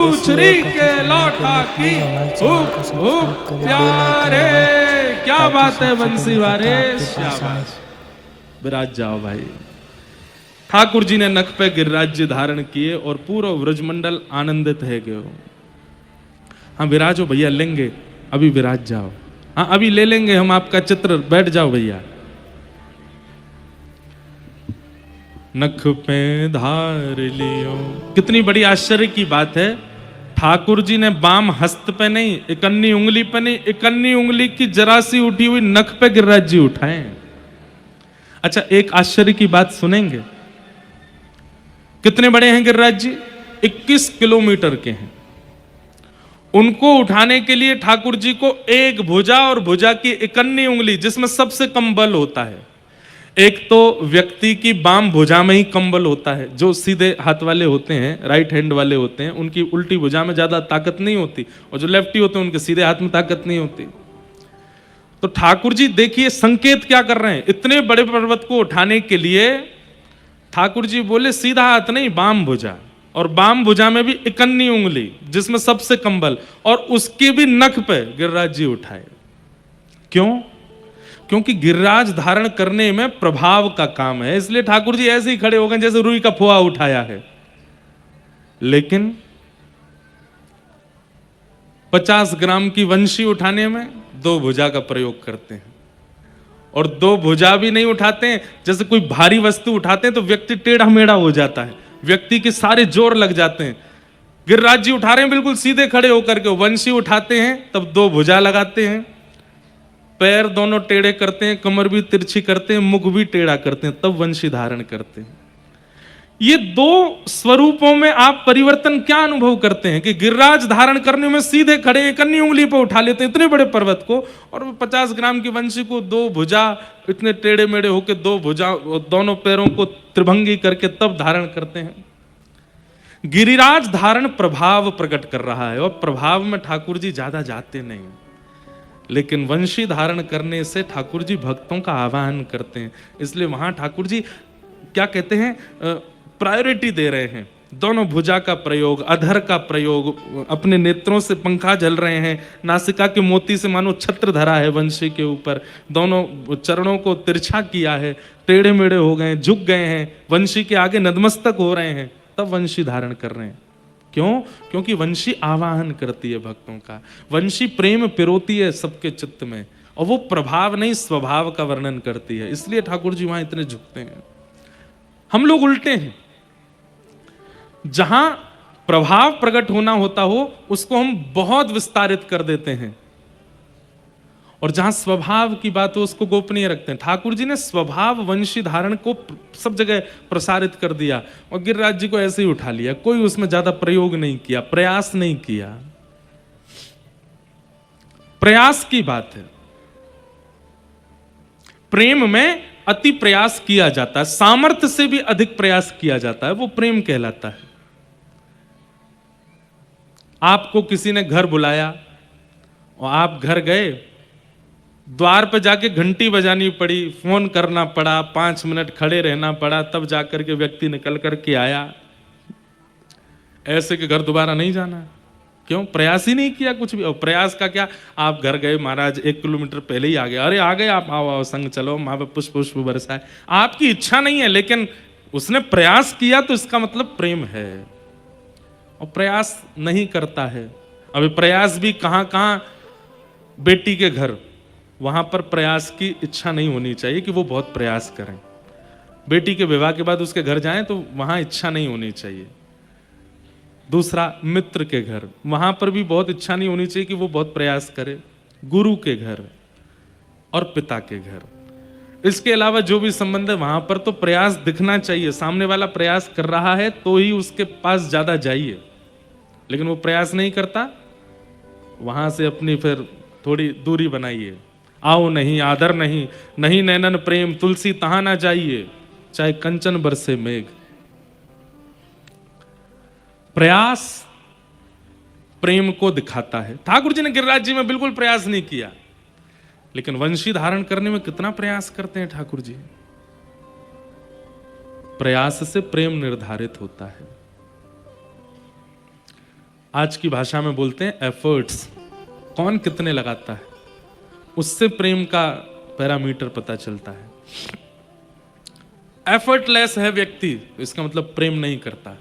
छुरी के लौटा की प्यारे। क्या बात है बंसी वारे, शाबाश। विराज जाओ भाई। ठाकुर जी ने नख पे गिरिराज्य धारण किए और पूरा व्रजमंडल आनंदित है गयो। हाँ विराजो भैया, लेंगे अभी, विराज जाओ। हाँ अभी ले लेंगे हम आपका चित्र, बैठ जाओ भैया। नख पे धार लियो। कितनी बड़ी आश्चर्य की बात है, ठाकुर जी ने बाम हस्त पे नहीं, इकन्नी उंगली पे नहीं, इकन्नी उंगली की जरा सी उठी हुई नख पे गिरिराज जी उठाए। अच्छा एक आश्चर्य की बात सुनेंगे। कितने बड़े हैं गिरिराज जी? 21 किलोमीटर के हैं। उनको उठाने के लिए ठाकुर जी को एक भुजा और भुजा की इकन्नी उंगली, जिसमें सबसे कम बल होता है। एक तो व्यक्ति की बाम भुजा में ही कम बल होता है। जो सीधे हाथ वाले होते हैं, राइट हैंड वाले होते हैं, उनकी उल्टी भुजा में ज्यादा ताकत नहीं होती, और जो लेफ्टी होते हैं उनके सीधे हाथ में ताकत नहीं होती। तो ठाकुर जी देखिए संकेत क्या कर रहे हैं। इतने बड़े पर्वत को उठाने के लिए ठाकुर जी बोले सीधा हाथ नहीं, बाम भुजा, और बाम भुजा में भी इकन्नी उंगली जिसमें सबसे कम बल, और उसकी भी नख पे गिरिराज जी उठाए। क्यों? क्योंकि गिरिराज धारण करने में प्रभाव का काम है, इसलिए ठाकुर जी ऐसे ही खड़े हो गए जैसे रुई का फोआ उठाया है। लेकिन 50 ग्राम की वंशी उठाने में 2 भुजा का प्रयोग करते हैं, और 2 भुजा भी नहीं उठाते हैं। जैसे कोई भारी वस्तु उठाते हैं तो व्यक्ति टेढ़ा मेढ़ा हो जाता है, व्यक्ति के सारे जोर लग जाते हैं। गिरिराज जी उठा रहे हैं बिल्कुल सीधे खड़े होकर के, वंशी उठाते हैं तब 2 भुजा लगाते हैं, पैर दोनों टेढ़े करते हैं, कमर भी तिरछी करते हैं, मुख भी टेढ़ा करते हैं, तब वंशी धारण करते हैं। ये 2 स्वरूपों में आप परिवर्तन क्या अनुभव करते हैं कि गिरिराज धारण करने में सीधे खड़े इकन्नी उंगली पर उठा लेते हैं इतने बड़े पर्वत को, और 50 ग्राम की वंशी को 2 भुजा इतने टेढ़े मेढ़े होकर 2 भुजा दोनों पैरों को त्रिभंगी करके तब धारण करते हैं। गिरिराज धारण प्रभाव प्रकट कर रहा है, और प्रभाव में ठाकुर जी ज्यादा जाते नहीं, लेकिन वंशी धारण करने से ठाकुर जी भक्तों का आह्वान करते हैं। इसलिए वहां ठाकुर जी क्या कहते हैं, प्रायोरिटी दे रहे हैं। दोनों भुजा का प्रयोग, अधर का प्रयोग, अपने नेत्रों से पंखा झल रहे हैं, नासिका के मोती से मानो छत्र धरा है वंशी के ऊपर, दोनों चरणों को तिरछा किया है, टेढ़े मेढ़े हो गए, झुक गए हैं, वंशी के आगे नतमस्तक हो रहे हैं, तब वंशी धारण कर रहे हैं। क्यों? क्योंकि वंशी आवाहन करती है भक्तों का, वंशी प्रेम पिरोती है सबके चित्त में, और वो प्रभाव नहीं स्वभाव का वर्णन करती है। इसलिए ठाकुर जी वहां इतने झुकते हैं। हम लोग उल्टे हैं, जहां प्रभाव प्रकट होना होता हो उसको हम बहुत विस्तारित कर देते हैं, और जहां स्वभाव की बात हो उसको गोपनीय रखते हैं। ठाकुर जी ने स्वभाव वंशी धारण को सब जगह प्रसारित कर दिया, और गिरिराज जी को ऐसे ही उठा लिया, कोई उसमें ज्यादा प्रयोग नहीं किया, प्रयास नहीं किया। प्रयास की बात है, प्रेम में अति प्रयास किया जाता है, सामर्थ्य से भी अधिक प्रयास किया जाता है, वो प्रेम कहलाता है। आपको किसी ने घर बुलाया और आप घर गए, द्वार पर जाके घंटी बजानी पड़ी, फोन करना पड़ा, 5 मिनट खड़े रहना पड़ा, तब जाकर के व्यक्ति निकल करके आया। ऐसे के घर दोबारा नहीं जाना। क्यों? प्रयास ही नहीं किया कुछ भी। और प्रयास का क्या, आप घर गए, महाराज 1 किलोमीटर पहले ही आ गए, अरे आ गए आप, आओ आओ संग चलो, वहां पे पुष्प पुष्प बरसाए। आपकी इच्छा नहीं है, लेकिन उसने प्रयास किया तो इसका मतलब प्रेम है। और प्रयास नहीं करता है, अभी प्रयास भी कहां कहां, बेटी के घर, वहां पर प्रयास की इच्छा नहीं होनी चाहिए कि वो बहुत प्रयास करें। बेटी के विवाह के बाद उसके घर जाएं तो वहां इच्छा नहीं होनी चाहिए। दूसरा, मित्र के घर, वहां पर भी बहुत इच्छा नहीं होनी चाहिए कि वो बहुत प्रयास करे। गुरु के घर और पिता के घर, इसके अलावा जो भी संबंध है वहां पर तो प्रयास दिखना चाहिए। सामने वाला प्रयास कर रहा है तो ही उसके पास ज्यादा जाइए, लेकिन वो प्रयास नहीं करता, वहां से अपनी फिर थोड़ी दूरी बनाइए। आओ नहीं, आदर नहीं, नहीं नैनन प्रेम, तुलसी तहां ना जाइए, चाहे कंचन बरसे मेघ। प्रयास प्रेम को दिखाता है। ठाकुर जी ने गिरिराज जी में बिल्कुल प्रयास नहीं किया, लेकिन वंशी धारण करने में कितना प्रयास करते हैं ठाकुर जी। प्रयास से प्रेम निर्धारित होता है। आज की भाषा में बोलते हैं एफर्ट्स, कौन कितने लगाता है, उससे प्रेम का पैरामीटर पता चलता है। एफर्टलेस है व्यक्ति, इसका मतलब प्रेम नहीं करता।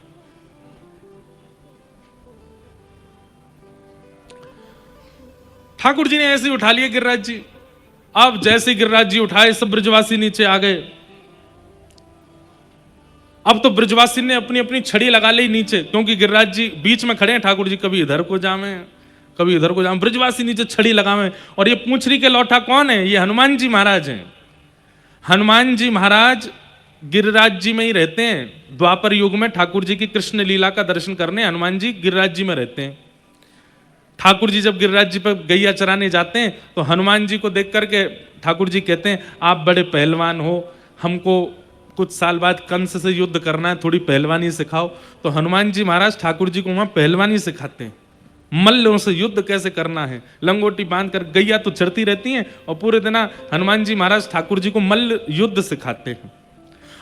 ठाकुर जी ने ऐसे ही उठा लिए गिरिराज जी। अब जैसे गिरिराज जी उठाए, सब ब्रजवासी नीचे आ गए। अब तो ब्रजवासी ने अपनी अपनी छड़ी लगा ली नीचे, क्योंकि गिरिराज जी बीच में खड़े हैं। ठाकुर जी कभी इधर को जामे, कभी इधर को जामे, ब्रजवासी नीचे छड़ी लगावे। और ये पूंछरी के लौठा कौन है? ये हनुमान जी महाराज हैं। हनुमान जी महाराज गिरिराज जी में ही रहते हैं। द्वापर युग में ठाकुर जी की कृष्ण लीला का दर्शन करने हनुमान जी गिरिराज जी में रहते हैं। ठाकुर जी जब गिरिराज जी पर गैया चराने जाते हैं तो हनुमान जी को देख करके ठाकुर जी कहते हैं, आप बड़े पहलवान हो, हमको कुछ साल बाद कंस से युद्ध करना है, थोड़ी पहलवानी सिखाओ। तो हनुमान जी महाराज ठाकुर जी को वहां पहलवानी सिखाते हैं, मल्लों से युद्ध कैसे करना है। लंगोटी बांध कर गैया तो चढ़ती रहती हैं और पूरे दिन हनुमान जी महाराज ठाकुर जी को मल्ल युद्ध सिखाते हैं।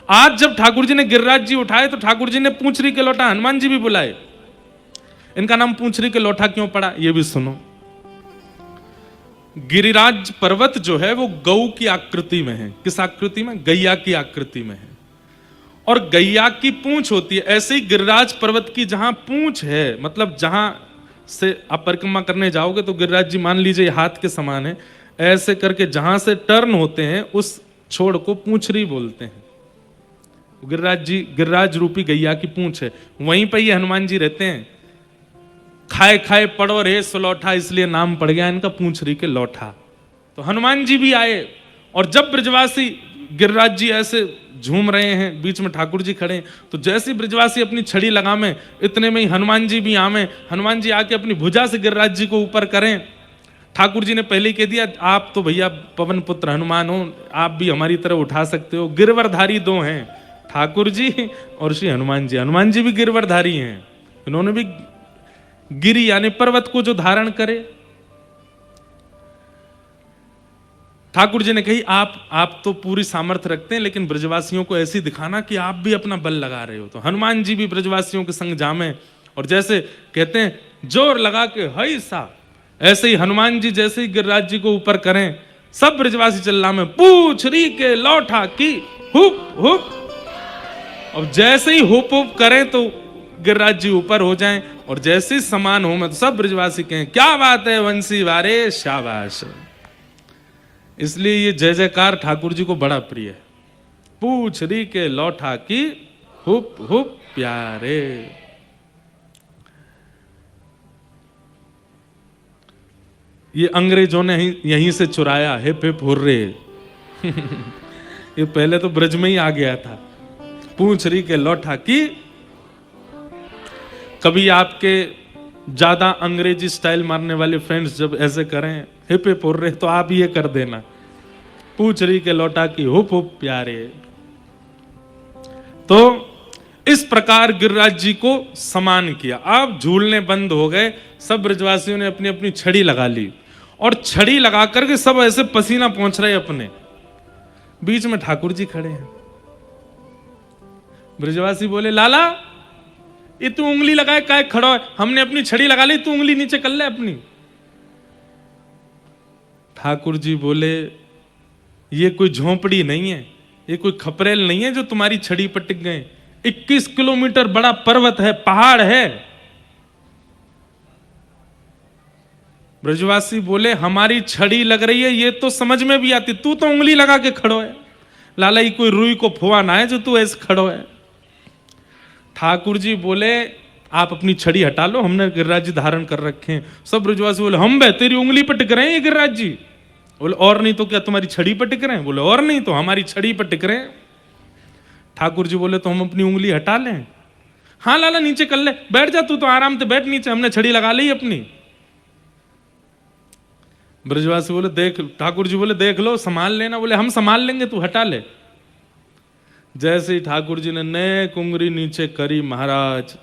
आज जब ठाकुर जी ने गिरिराज जी उठाए तो ठाकुर जी ने पूंछरी के लौटा हनुमान जी भी बुलाए। इनका नाम पूंछरी के लौठा क्यों पड़ा, ये भी सुनो। गिरिराज पर्वत जो है वो गौ की आकृति में है। किस आकृति में? गैया की आकृति में है। और गैया की पूंछ होती है। ऐसे ही गिरिराज पर्वत की जहां पूंछ है, मतलब जहां से आप परिक्रमा करने जाओगे तो गिरिराज जी मान लीजिए हाथ के समान है, ऐसे करके जहां से टर्न होते हैं उस छोड़ को पूंछरी बोलते हैं। गिरिराज जी गिरिराज रूपी गैया की पूंछ है, वहीं पर ये हनुमान जी रहते हैं। खाए खाए पड़ो रे सुलौठा, इसलिए नाम पड़ गया इनका पूंछरी के लौठा। तो हनुमान जी भी आए और जब ब्रजवासी गिरिराज जी ऐसे झूम रहे हैं, बीच में ठाकुर जी खड़े हैं, तो जैसे ब्रजवासी अपनी छड़ी लगावे इतने में ही हनुमान जी भी आवे। हनुमान जी आके अपनी भुजा से गिरिराज जी को ऊपर करें। ठाकुर जी ने पहले ही कह दिया, आप तो भैया पवन पुत्र हनुमान हो, आप भी हमारी तरह उठा सकते हो। गिरवरधारी दो हैं, ठाकुर जी और श्री हनुमान जी। हनुमान जी भी गिरवरधारी हैं, इन्होंने भी गिरी यानी पर्वत को जो धारण करे। ठाकुर जी ने कही, आप तो पूरी सामर्थ्य रखते हैं, लेकिन ब्रजवासियों को ऐसी दिखाना कि आप भी अपना बल लगा रहे हो। तो हनुमान जी भी ब्रजवासियों के संग जामे और जैसे कहते हैं जोर लगा के हई सा, ऐसे ही हनुमान जी जैसे ही गिरिराज जी को ऊपर करें, सब ब्रजवासी चिल्ला में पूंछरी के लौठा की हुप हुप। और जैसे ही हुप हुप करें तो गिरिराज जी ऊपर हो जाएं और जैसे ही समान हो में तो सब ब्रजवासी कहें, क्या बात है वंशी वारे, शाबाश। इसलिए ये जय जयकार ठाकुर जी को बड़ा प्रिय है। पूंछरी के लौठा की हुप हुप प्यारे। ये अंग्रेजों ने यहीं से चुराया, हिप हिप हुर्रे। ये पहले तो ब्रज में ही आ गया था। पूंछरी के लौठा की। कभी आपके ज्यादा अंग्रेजी स्टाइल मारने वाले फ्रेंड्स जब ऐसे करें हिप हिप हुर्रे, तो आप ये कर देना, पूंछरी के लौटा की हुप हुप प्यारे। तो इस प्रकार गिरिराज जी को समान किया। अब झूलने बंद हो गए, सब ब्रजवासियों ने अपनी अपनी छड़ी लगा ली और छड़ी लगा करके सब ऐसे पसीना पहुंच रहे अपने। बीच में ठाकुर जी खड़े हैं। ब्रजवासी बोले, लाला ये तू उंगली लगाए काय खड़ा है? हमने अपनी छड़ी लगा ली, तू उंगली नीचे कर ले अपनी। ठाकुर जी बोले, ये कोई झोंपड़ी नहीं है, ये कोई खपरेल नहीं है जो तुम्हारी छड़ी पर टिक गए। 21 किलोमीटर बड़ा पर्वत है, पहाड़ है। ब्रजवासी बोले, हमारी छड़ी लग रही है ये तो समझ में भी आती, तू तो उंगली लगा के खड़ो है। लाला ये कोई रुई को फुआ ना है जो तू ऐसे खड़ो है। ठाकुर जी बोले, आप अपनी छड़ी हटा लो, हमने गिरिराज जी धारण कर रखे हैं। सब ब्रजवासी बोले, हम बे तेरी उंगली पर टिक रहे हैं ये गिरिराज जी। बोले, और नहीं तो क्या तुम्हारी छड़ी पर टिक रहे हैं? बोले, और नहीं तो हमारी छड़ी पर टिक रहे हैं। ठाकुर जी बोले, तो हम अपनी उंगली हटा लें? हाँ लाला नीचे कर ले, बैठ जा, तू तो आराम से बैठ नीचे, हमने छड़ी लगा ली अपनी। ब्रजवासी बोले, देख, ठाकुर जी बोले, देख लो, संभाल लेना। बोले, हम संभाल लेंगे, तू हटा ले। जैसे ही ठाकुर जी ने नेक उंगली नीचे करी, महाराज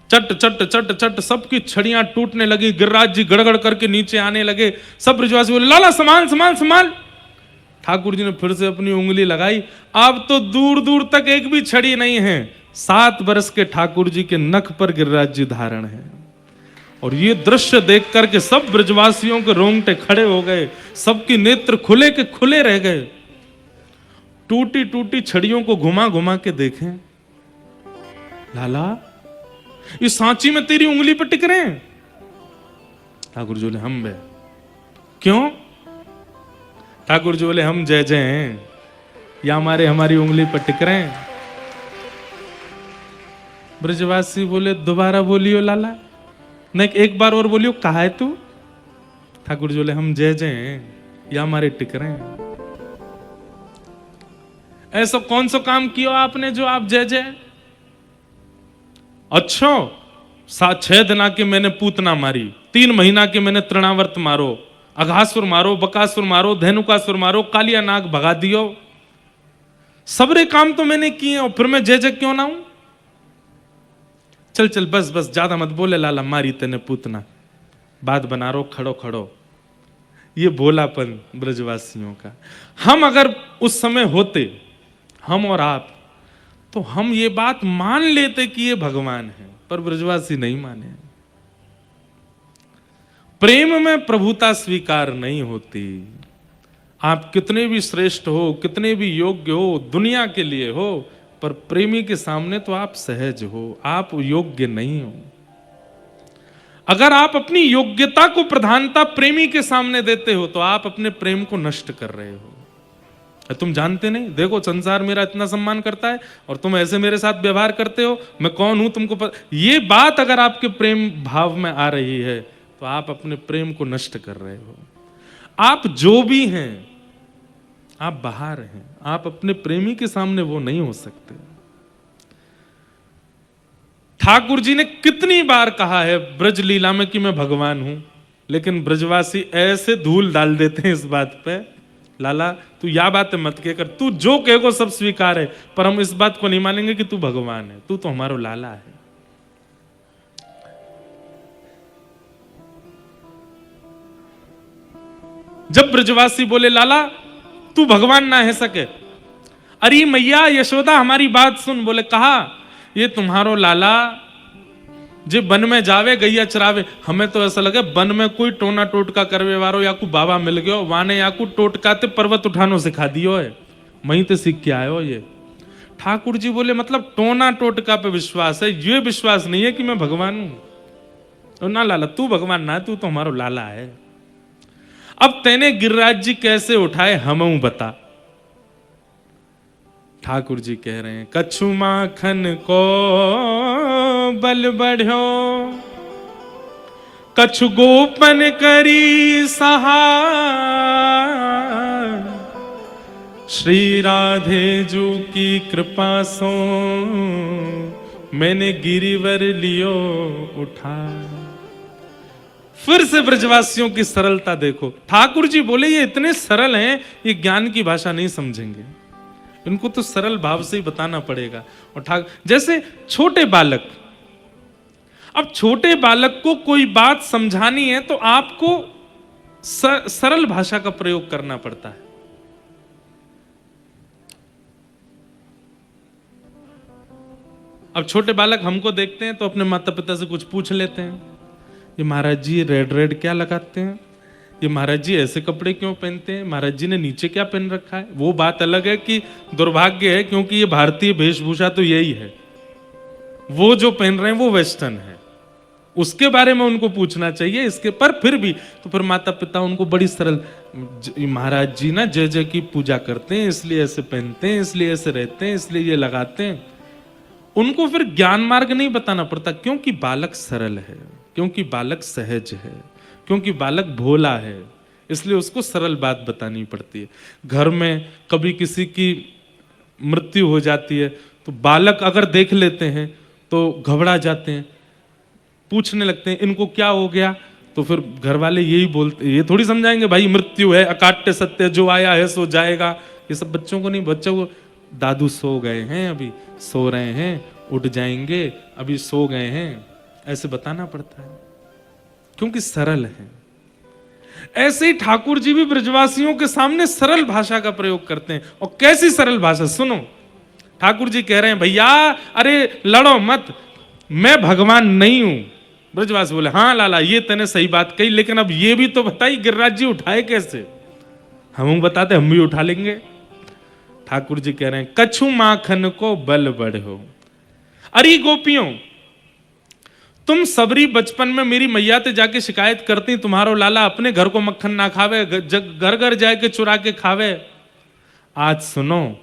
चट चट चट चट सबकी छड़ियां टूटने लगी। गिरिराज जी गड़गड़ करके नीचे आने लगे। सब ब्रजवासी बोले, लाला संभाल संभाल संभाल। ठाकुर जी ने फिर से अपनी उंगली लगाई। अब तो दूर दूर तक एक भी छड़ी नहीं है। 7 वर्ष के ठाकुर जी के नख पर गिरिराज जी धारण है। और ये दृश्य देख करके सब ब्रजवासियों के रोंगटे खड़े हो गए, सबके नेत्र खुले के खुले रह गए। टूटी टूटी छड़ियों को घुमा घुमा के देखें, लाला ये सांची में तेरी उंगली पर टिक रहे हैं। ठाकुर जी बोले हम बे, क्यों? ठाकुर जी बोले हम जय जय हैं या हमारी उंगली पर टिक रहे हैं। ब्रजवासी बोले दोबारा बोलियो लाला, नहीं एक बार और बोलियो, कहा है तू? ठाकुर जी बोले हम जय जय हैं या हमारे टिक रहे हैं। ऐसा कौन सा काम किया आपने जो आप जय जय? अच्छा 6 दिन के मैंने पूतना मारी, 3 महीना के मैंने तृणावर्त मारो, अघासुर मारो, बकासुर मारो, धेनुकासुर मारो, कालिया नाग भगा दियो, सबरे काम तो मैंने किए और फिर मैं जय जय क्यों ना हूं? चल चल बस बस ज्यादा मत बोले लाला, मारी तेने पूतना, बात बना रो, खड़ो खड़ो। ये भोलापन ब्रजवासियों का। हम अगर उस समय होते, हम और आप, तो हम ये बात मान लेते कि ये भगवान है, पर ब्रजवासी नहीं माने। प्रेम में प्रभुता स्वीकार नहीं होती। आप कितने भी श्रेष्ठ हो, कितने भी योग्य हो, दुनिया के लिए हो, पर प्रेमी के सामने तो आप सहज हो, आप योग्य नहीं हो। अगर आप अपनी योग्यता को प्रधानता प्रेमी के सामने देते हो तो आप अपने प्रेम को नष्ट कर रहे हो। तुम जानते नहीं, देखो संसार मेरा इतना सम्मान करता है और तुम ऐसे मेरे साथ व्यवहार करते हो, मैं कौन हूं तुमको पता? ये बात अगर आपके प्रेम भाव में आ रही है तो आप अपने प्रेम को नष्ट कर रहे हो। आप जो भी हैं, आप बाहर हैं, आप अपने प्रेमी के सामने वो नहीं हो सकते। ठाकुर जी ने कितनी बार कहा है ब्रज लीला में कि मैं भगवान हूं, लेकिन ब्रजवासी ऐसे धूल डाल देते हैं इस बात पे, लाला तू या बात मत कह कर, तू जो कहेगो सब स्वीकार है, पर हम इस बात को नहीं मानेंगे कि तू भगवान है, तू तो हमारा लाला है। जब ब्रजवासी बोले लाला तू भगवान ना है सके, अरे मैया यशोदा हमारी बात सुन, बोले कहा ये तुम्हारो लाला जे वन में जावे गैया चरावे। हमें तो ऐसा लगे वन में कोई टोना टोटका करवे वारो या कोई बाबा मिल गयो, वाने या कोई टोटकाते पर्वत उठानो सिखा दियो है, वहीं ते सीख के आयो ये। ठाकुर जी बोले मतलब टोना टोटका पे विश्वास है, ये विश्वास नहीं है कि मैं भगवान हूं। तो ना लाला तू भगवान ना, तू तो हमारो लाला है। अब तेने गिरिराज जी कैसे उठाए हमऊ बता। ठाकुर जी कह रहे हैं कछु माखन को बल बढ़ो, कछु गोपन करी सहाय, श्री राधे जू की कृपा सो मैंने गिरिवर लियो उठा। फिर से ब्रजवासियों की सरलता देखो। ठाकुर जी बोले ये इतने सरल हैं, ये ज्ञान की भाषा नहीं समझेंगे, इनको तो सरल भाव से ही बताना पड़ेगा। और जैसे छोटे बालक, अब छोटे बालक को कोई बात समझानी है तो आपको सरल भाषा का प्रयोग करना पड़ता है। अब छोटे बालक हमको देखते हैं तो अपने माता पिता से कुछ पूछ लेते हैं, ये महाराज जी रेड रेड क्या लगाते हैं, ये महाराज जी ऐसे कपड़े क्यों पहनते हैं, महाराज जी ने नीचे क्या पहन रखा है। वो बात अलग है कि दुर्भाग्य है क्योंकि ये भारतीय वेशभूषा तो यही है, वो जो पहन रहे हैं वो वेस्टर्न है, उसके बारे में उनको पूछना चाहिए। इसके पर फिर भी तो फिर माता पिता उनको बड़ी सरल, महाराज जी ना जय जय की पूजा करते हैं इसलिए ऐसे पहनते हैं, इसलिए ऐसे रहते हैं, इसलिए ये लगाते हैं। उनको फिर ज्ञान मार्ग नहीं बताना पड़ता, क्योंकि बालक सरल है, क्योंकि बालक सहज है, क्योंकि बालक भोला है, इसलिए उसको सरल बात बतानी पड़ती है। घर में कभी किसी की मृत्यु हो जाती है तो बालक अगर देख लेते हैं तो घबरा जाते हैं, पूछने लगते हैं इनको क्या हो गया, तो फिर घर वाले यही बोलते, ये थोड़ी समझाएंगे भाई मृत्यु है, अकाट्य सत्य, जो आया है सो जाएगा। ये सब बच्चों को नहीं, बच्चों को दादू सो गए हैं, अभी सो रहे हैं, उठ जाएंगे, अभी सो गए हैं, ऐसे बताना पड़ता है क्योंकि सरल है। ऐसे ही ठाकुर जी भी ब्रजवासियों के सामने सरल भाषा का प्रयोग करते हैं। और कैसी सरल भाषा सुनो, ठाकुर जी कह रहे हैं भैया अरे लड़ो मत, मैं भगवान नहीं हूं, ब्रजवासी बोले हाँ लाला ये तने सही बात कही, लेकिन अब ये भी तो बताई गिरिराज जी उठाए कैसे? हम बताते हम भी उठा लेंगे। ठाकुर जी कह रहे हैं कछु माखन को बल बढ़ो। अरे गोपियों, तुम सबरी बचपन में मेरी मैया ते जाके शिकायत करती तुम्हारो लाला अपने घर को मक्खन ना खावे, घर घर जाके चुरा के खावे। आज सुनो,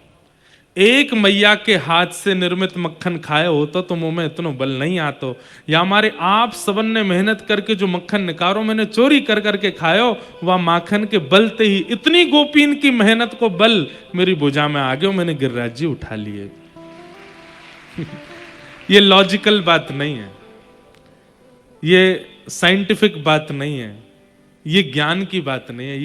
एक मैया के हाथ से निर्मित मक्खन खाए हो तो मुंह में इतना बल नहीं आतो, या हमारे आप सबन ने मेहनत करके जो मक्खन निकारो मैंने चोरी कर करके खायो, वह माखन के बलते ही इतनी गोपीन की मेहनत को बल मेरी भुजा में आ गयो, मैंने गिरिराज जी उठा लिए। ये लॉजिकल बात नहीं है, ये साइंटिफिक बात नहीं है, ये ज्ञान की बात नहीं है, ये